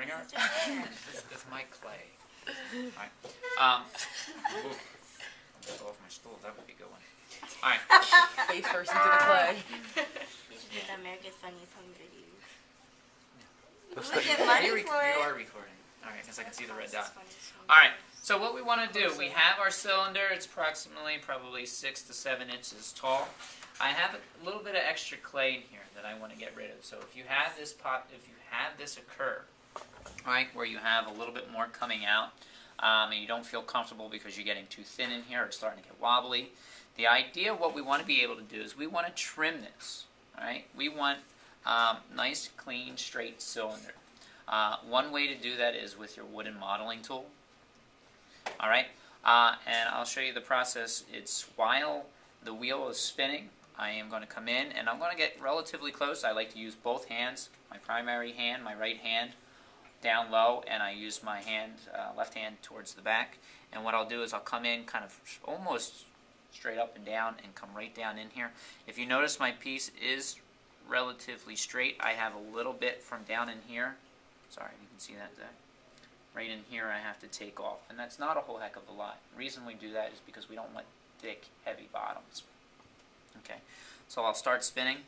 barnyard? With my clay. Alright. Ooh, I'm just off my stool. That would be a good one. Alright. Face first into the clay. You should do the America's Funniest Home Videos. Yeah. You get money You for it. are recording. Alright, because I can see the red dot. Alright, so what we want to do, we have our cylinder. It's approximately probably 6 to 7 inches tall. I have a little bit of extra clay in here that I want to get rid of. So if you have this occur, right, where you have a little bit more coming out, and you don't feel comfortable because you're getting too thin in here, or it's starting to get wobbly, the idea of what we want to be able to do is we want to trim this. All right, we want nice, clean, straight cylinder. One way to do that is with your wooden modeling tool. All right, and I'll show you the process. It's while the wheel is spinning, I am going to come in and I'm going to get relatively close. I like to use both hands, my primary hand, my right hand, down low, and I use my hand, left hand towards the back. And what I'll do is I'll come in kind of almost straight up and down and come right down in here. If you notice, my piece is relatively straight. I have a little bit from down in here. Sorry, you can see that, Zach. Right in here I have to take off, and that's not a whole heck of a lot. The reason we do that is because we don't want thick, heavy bottoms. Okay, so I'll start spinning.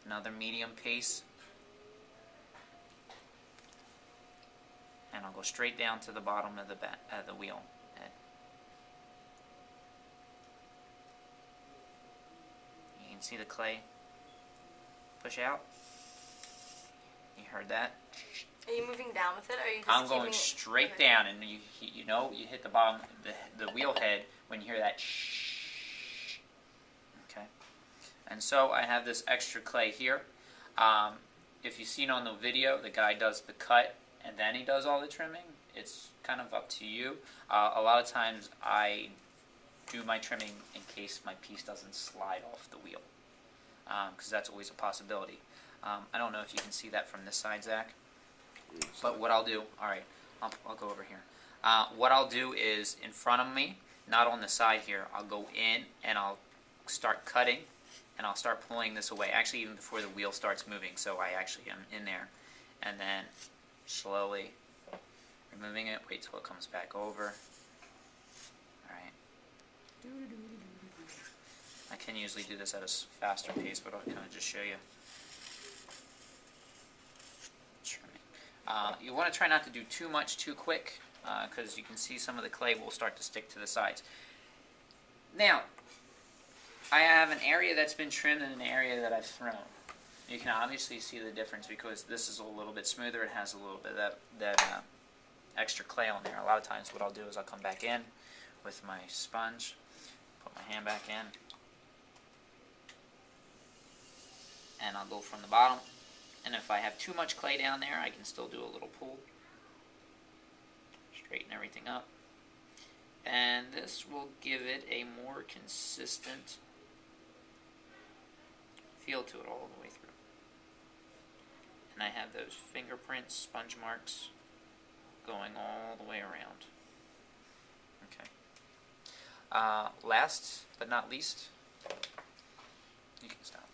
Another medium pace. And I'll go straight down to the bottom of the wheel head. You can see the clay push out. You heard that? Are you moving down with it, or are you just I'm going keeping straight it? down, and you know you hit the bottom, the wheel head when you hear that shh. Okay, and so I have this extra clay here. If you've seen on the video, the guy does the cut and then he does all the trimming. It's kind of up to you. A lot of times I do my trimming in case my piece doesn't slide off the wheel, because that's always a possibility. I don't know if you can see that from this side, Zach. But what I'll do, alright, I'll go over here. What I'll do is in front of me, not on the side here, I'll go in and I'll start cutting and I'll start pulling this away. Actually, even before the wheel starts moving, so I actually am in there. And then slowly removing it, wait till it comes back over. Alright. I can usually do this at a faster pace, but I'll kind of just show you. You want to try not to do too much too quick, because you can see some of the clay will start to stick to the sides. Now, I have an area that's been trimmed and an area that I've thrown. You can obviously see the difference because this is a little bit smoother. It has a little bit of that extra clay on there. A lot of times what I'll do is I'll come back in with my sponge, put my hand back in, and I'll go from the bottom. And if I have too much clay down there, I can still do a little pull. Straighten everything up. And this will give it a more consistent feel to it all the way through. And I have those fingerprints, sponge marks, going all the way around. Okay. Last but not least, you can stop.